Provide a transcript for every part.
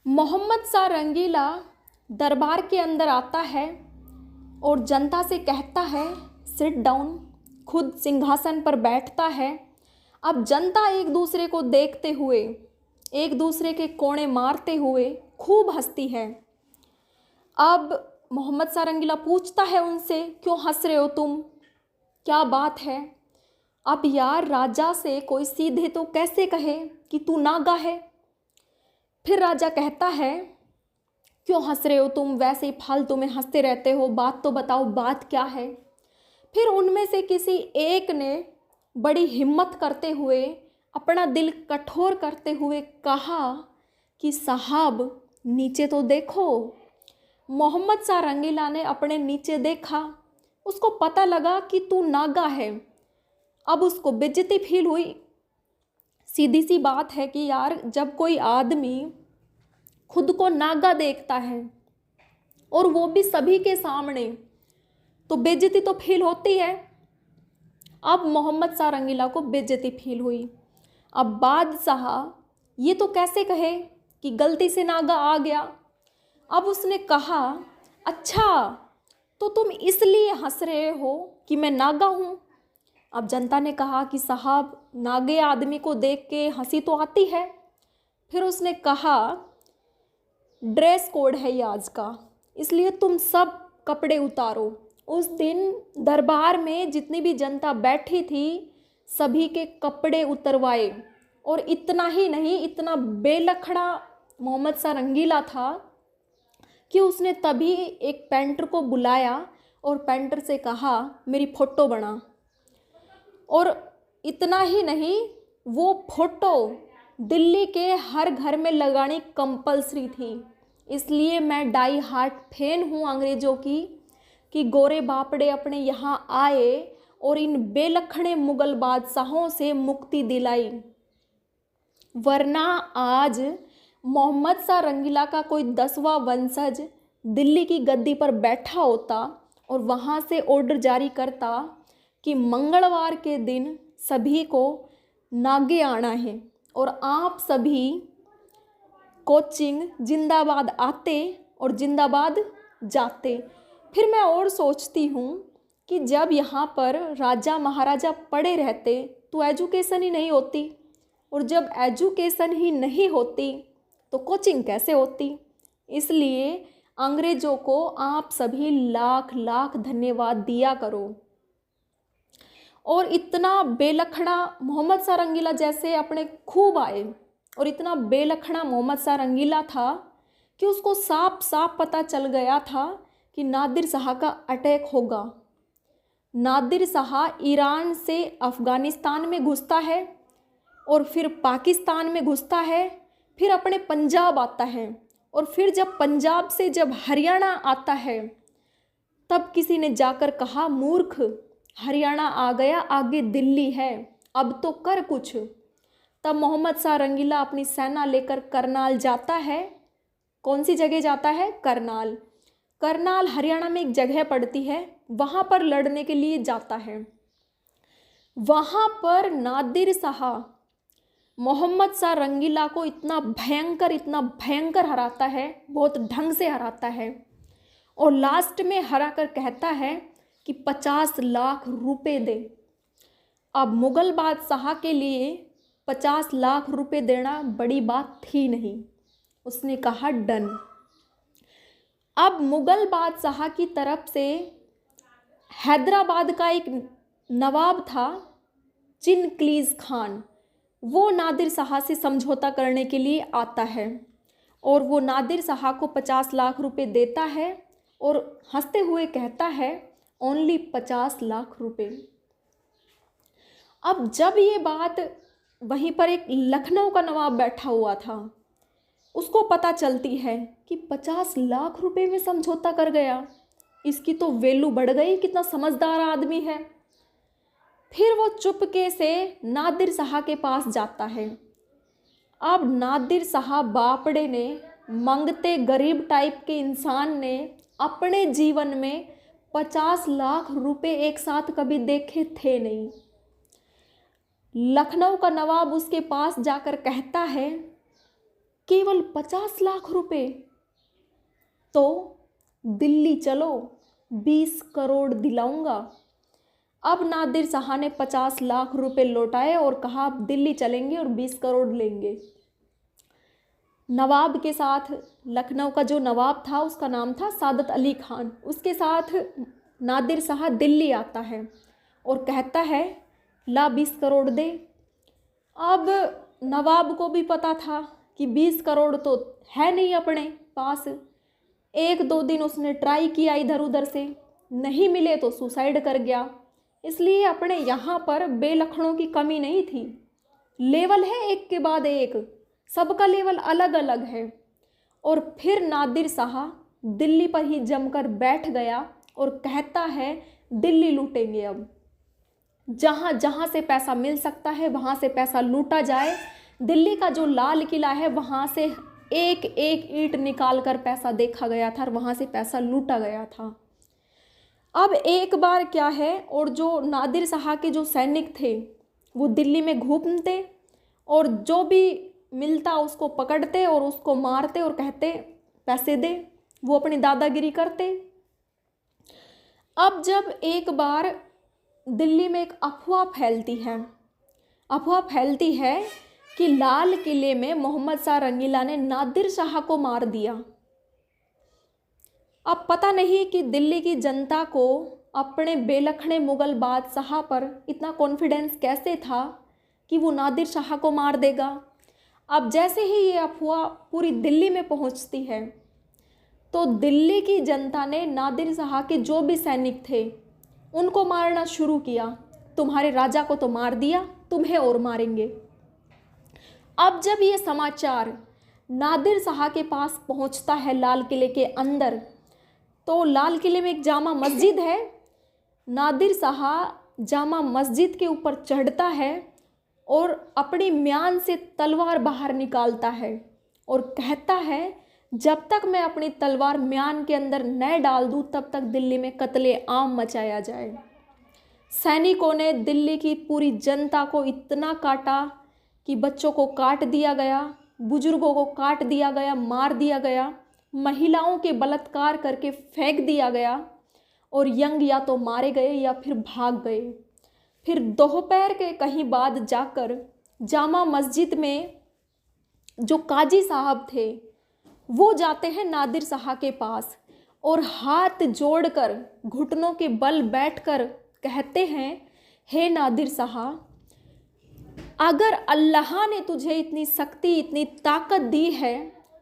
मोहम्मद सा रंगीला दरबार के अंदर आता है और जनता से कहता है सिट डाउन। खुद सिंहासन पर बैठता है। अब जनता एक दूसरे को देखते हुए, एक दूसरे के कोड़े मारते हुए खूब हंसती है। अब मोहम्मद सा रंगीला पूछता है उनसे, क्यों हंस रहे हो तुम, क्या बात है। अब यार, राजा से कोई सीधे तो कैसे कहे कि तू नागा है। फिर राजा कहता है, क्यों हंस रहे हो तुम, वैसे ही फालतू में हंसते रहते हो, बात तो बताओ, बात क्या है। फिर उनमें से किसी एक ने बड़ी हिम्मत करते हुए, अपना दिल कठोर करते हुए कहा कि साहब नीचे तो देखो। मोहम्मद सा रंगीला ने अपने नीचे देखा। उसको पता लगा कि तू नागा है। अब उसको बेइज्जती फील हुई। सीधी सी बात है कि यार, जब कोई आदमी खुद को नागा देखता है और वो भी सभी के सामने, तो बेइज्जती तो फील होती है। अब मोहम्मद सा रंगीला को बेइज्जती फील हुई। अब बादशाह ये तो कैसे कहे कि गलती से नागा आ गया। अब उसने कहा, अच्छा तो तुम इसलिए हंस रहे हो कि मैं नागा हूँ। अब जनता ने कहा कि साहब, नागे आदमी को देख के हंसी तो आती है। फिर उसने कहा, ड्रेस कोड है ये आज का, इसलिए तुम सब कपड़े उतारो। उस दिन दरबार में जितनी भी जनता बैठी थी, सभी के कपड़े उतरवाए। और इतना ही नहीं, इतना बेलखड़ा मोहम्मद सा रंगीला था कि उसने तभी एक पेंटर को बुलाया और पेंटर से कहा, मेरी फ़ोटो बना। और इतना ही नहीं, वो फ़ोटो दिल्ली के हर घर में लगानी कंपलसरी थी। इसलिए मैं डाई हार्ट फैन हूँ अंग्रेज़ों की, कि गोरे बापड़े अपने यहाँ आए और इन बेलखड़े मुग़ल बादशाहों से मुक्ति दिलाई। वरना आज मोहम्मद सा रंगीला का कोई 10वां वंशज दिल्ली की गद्दी पर बैठा होता और वहाँ से ऑर्डर जारी करता कि मंगलवार के दिन सभी को नागे आना है, और आप सभी कोचिंग जिंदाबाद आते और जिंदाबाद जाते। फिर मैं और सोचती हूँ कि जब यहाँ पर राजा महाराजा पड़े रहते तो एजुकेशन ही नहीं होती, और जब एजुकेशन ही नहीं होती तो कोचिंग कैसे होती। इसलिए अंग्रेज़ों को आप सभी लाख लाख धन्यवाद दिया करो। और इतना बेलखड़ा मोहम्मद सा रंगीला जैसे अपने खूब आए, और इतना बेलखड़ा मोहम्मद सा रंगीला था कि उसको साफ साफ पता चल गया था कि नादिर शाह का अटैक होगा। नादिर शाह ईरान से अफ़गानिस्तान में घुसता है और फिर पाकिस्तान में घुसता है, फिर अपने पंजाब आता है, और फिर जब पंजाब से जब हरियाणा आता है, तब किसी ने जाकर कहा, मूर्ख, हरियाणा आ गया, आगे दिल्ली है, अब तो कर कुछ। तब मोहम्मद सा रंगीला अपनी सेना लेकर करनाल जाता है। कौन सी जगह जाता है? करनाल। करनाल हरियाणा में एक जगह पड़ती है, वहाँ पर लड़ने के लिए जाता है। वहाँ पर नादिर शाह मोहम्मद सा रंगीला को इतना भयंकर हराता है, बहुत ढंग से हराता है, और लास्ट में हरा कर कहता है कि 50 लाख रुपए दे। अब मुग़ल बादशाह के लिए 50 लाख रुपए देना बड़ी बात थी नहीं। उसने कहा डन। अब मुग़ल बादशाह की तरफ से हैदराबाद का एक नवाब था, चिनक्लीज़ खान, वो नादिर शाह से समझौता करने के लिए आता है, और वो नादिर शाह को 50 लाख रुपए देता है और हंसते हुए कहता है, ओनली 50 लाख रुपए। अब जब ये बात, वहीं पर एक लखनऊ का नवाब बैठा हुआ था, उसको पता चलती है कि 50 लाख रुपए में समझौता कर गया, इसकी तो वैल्यू बढ़ गई, कितना समझदार आदमी है। फिर वो चुपके से नादिर शाह के पास जाता है। अब नादिर शाह बापड़े ने, मंगते गरीब टाइप के इंसान ने, अपने जीवन में 50 लाख रुपए एक साथ कभी देखे थे नहीं। लखनऊ का नवाब उसके पास जाकर कहता है केवल 50 लाख रुपए। तो दिल्ली चलो, 20 करोड़ दिलाऊंगा। अब नादिर शाह ने 50 लाख रुपए लौटाए और कहा अब दिल्ली चलेंगे और 20 करोड़ लेंगे। नवाब के साथ, लखनऊ का जो नवाब था उसका नाम था सादत अली खान, उसके साथ नादिर शाह दिल्ली आता है और कहता है ला 20 करोड़ दे। अब नवाब को भी पता था कि 20 करोड़ तो है नहीं अपने पास। 1-2 दिन उसने ट्राई किया इधर उधर से, नहीं मिले तो सुसाइड कर गया। इसलिए अपने यहाँ पर बेलखनों की कमी नहीं थी। लेवल है एक के बाद एक, सबका लेवल अलग अलग है। और फिर नादिर शाह दिल्ली पर ही जमकर बैठ गया और कहता है दिल्ली लूटेंगे। अब जहाँ जहाँ से पैसा मिल सकता है वहाँ से पैसा लूटा जाए। दिल्ली का जो लाल किला है वहाँ से एक एक ईंट निकाल कर पैसा देखा गया था और वहाँ से पैसा लूटा गया था। अब एक बार क्या है, और जो नादिर शाह के जो सैनिक थे वो दिल्ली में घूमते और जो भी मिलता उसको पकड़ते और उसको मारते और कहते पैसे दे, वो अपनी दादागिरी करते। अब जब एक बार दिल्ली में एक अफवाह फैलती है कि लाल किले में मोहम्मद शाह रंगीला ने नादिर शाह को मार दिया। अब पता नहीं कि दिल्ली की जनता को अपने बेलखने मुगल बादशाह पर इतना कॉन्फिडेंस कैसे था कि वो नादिर शाह को मार देगा। अब जैसे ही ये अफवाह पूरी दिल्ली में पहुंचती है तो दिल्ली की जनता ने नादिर शाह के जो भी सैनिक थे उनको मारना शुरू किया। तुम्हारे राजा को तो मार दिया, तुम्हें और मारेंगे। अब जब ये समाचार नादिर शाह के पास पहुंचता है लाल किले के अंदर, तो लाल किले में एक जामा मस्जिद है। नादिर शाह जामा मस्जिद के ऊपर चढ़ता है और अपनी म्यान से तलवार बाहर निकालता है और कहता है जब तक मैं अपनी तलवार म्यान के अंदर न डाल दूँ तब तक दिल्ली में कत्ले आम मचाया जाए। सैनिकों ने दिल्ली की पूरी जनता को इतना काटा कि बच्चों को काट दिया गया, बुजुर्गों को काट दिया गया, मार दिया गया, महिलाओं के बलात्कार करके फेंक दिया गया और यंग या तो मारे गए या फिर भाग गए। फिर दोपहर के कहीं बाद जाकर जामा मस्जिद में जो काजी साहब थे वो जाते हैं नादिर शाह के पास और हाथ जोड़कर घुटनों के बल बैठकर कहते हैं, हे नादिर शाह, अगर अल्लाह ने तुझे इतनी शक्ति, इतनी ताकत दी है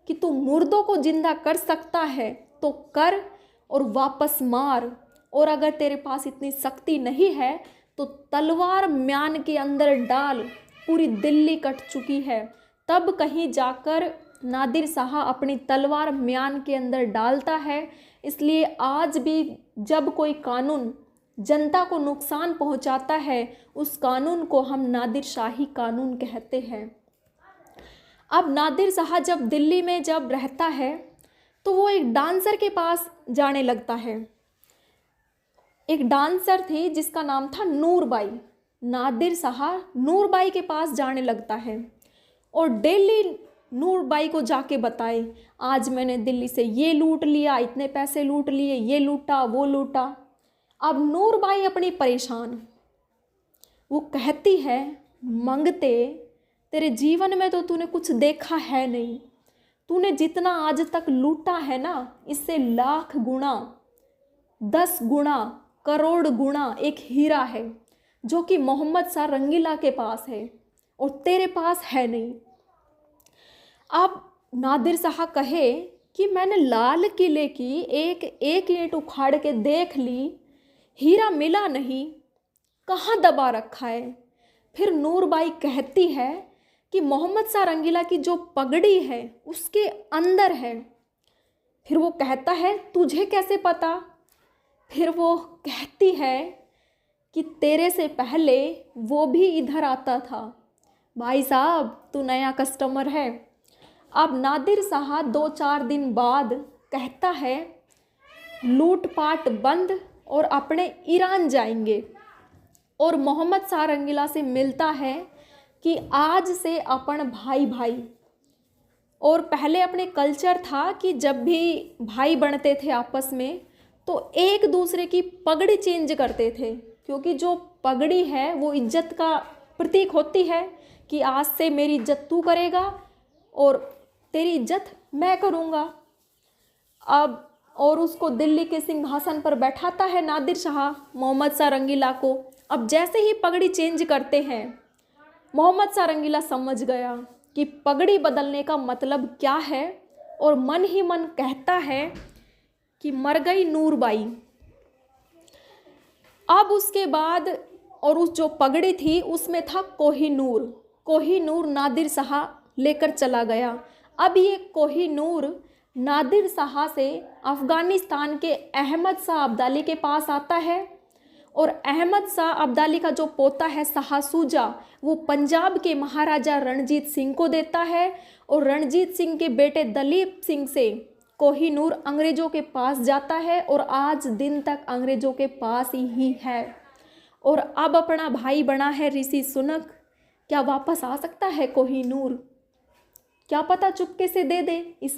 कि तू मुर्दों को जिंदा कर सकता है तो कर और वापस मार, और अगर तेरे पास इतनी शक्ति नहीं है तो तलवार म्यान के अंदर डाल, पूरी दिल्ली कट चुकी है। तब कहीं जाकर नादिर शाह अपनी तलवार म्यान के अंदर डालता है। इसलिए आज भी जब कोई कानून जनता को नुकसान पहुंचाता है उस कानून को हम नादिर शाही कानून कहते हैं। अब नादिर शाह जब दिल्ली में जब रहता है तो वो एक डांसर के पास जाने लगता है। एक डांसर थी जिसका नाम था नूरबाई। नादिर शाह नूरबाई के पास जाने लगता है और डेली नूरबाई को जाके बताए, आज मैंने दिल्ली से ये लूट लिया, इतने पैसे लूट लिए, ये लूटा, वो लूटा। अब नूरबाई अपनी परेशान, वो कहती है, मंगते तेरे जीवन में तो तूने कुछ देखा है नहीं, तूने जितना आज तक लूटा है ना इससे लाख गुना, 10 गुना, करोड़ गुना एक हीरा है जो कि मोहम्मद शाह रंगीला के पास है और तेरे पास है नहीं। अब नादिर शाह कहे कि मैंने लाल किले की एक एक ईंट उखाड़ के देख ली, हीरा मिला नहीं, कहाँ दबा रखा है। फिर नूरबाई कहती है कि मोहम्मद शाह रंगीला की जो पगड़ी है उसके अंदर है। फिर वो कहता है तुझे कैसे पता। फिर वो कहती है कि तेरे से पहले वो भी इधर आता था। भाई साहब तू नया कस्टमर है। अब नादिर शाह 2-4 दिन बाद कहता है लूटपाट बंद और अपने ईरान जाएंगे, और मोहम्मद शाह रंगीला से मिलता है कि आज से अपन भाई भाई, और पहले अपने कल्चर था कि जब भी भाई बनते थे आपस में तो एक दूसरे की पगड़ी चेंज करते थे, क्योंकि जो पगड़ी है वो इज्जत का प्रतीक होती है कि आज से मेरी इज्जत तू करेगा और तेरी इज्जत मैं करूँगा। अब और उसको दिल्ली के सिंहासन पर बैठाता है नादिर शाह मोहम्मद शाह रंगीला को। अब जैसे ही पगड़ी चेंज करते हैं, मोहम्मद शाह रंगीला समझ गया कि पगड़ी बदलने का मतलब क्या है, और मन ही मन कहता है कि मर गई नूरबाई। अब उसके बाद और उस जो पगड़ी थी उसमें था कोहिनूर। कोहिनूर नादिर शाह लेकर चला गया। अब ये कोहिनूर नादिर शाह से अफ़गानिस्तान के अहमद शाह अब्दाली के पास आता है, और अहमद शाह अब्दाली का जो पोता है शाह शुजा वो पंजाब के महाराजा रणजीत सिंह को देता है, और रणजीत सिंह के बेटे दलीप सिंह से कोहिनूर अंग्रेज़ों के पास जाता है और आज दिन तक अंग्रेज़ों के पास ही है। और अब अपना भाई बना है ऋषि सुनक। क्या वापस आ सकता है कोहिनूर? क्या पता चुपके से दे दे। इस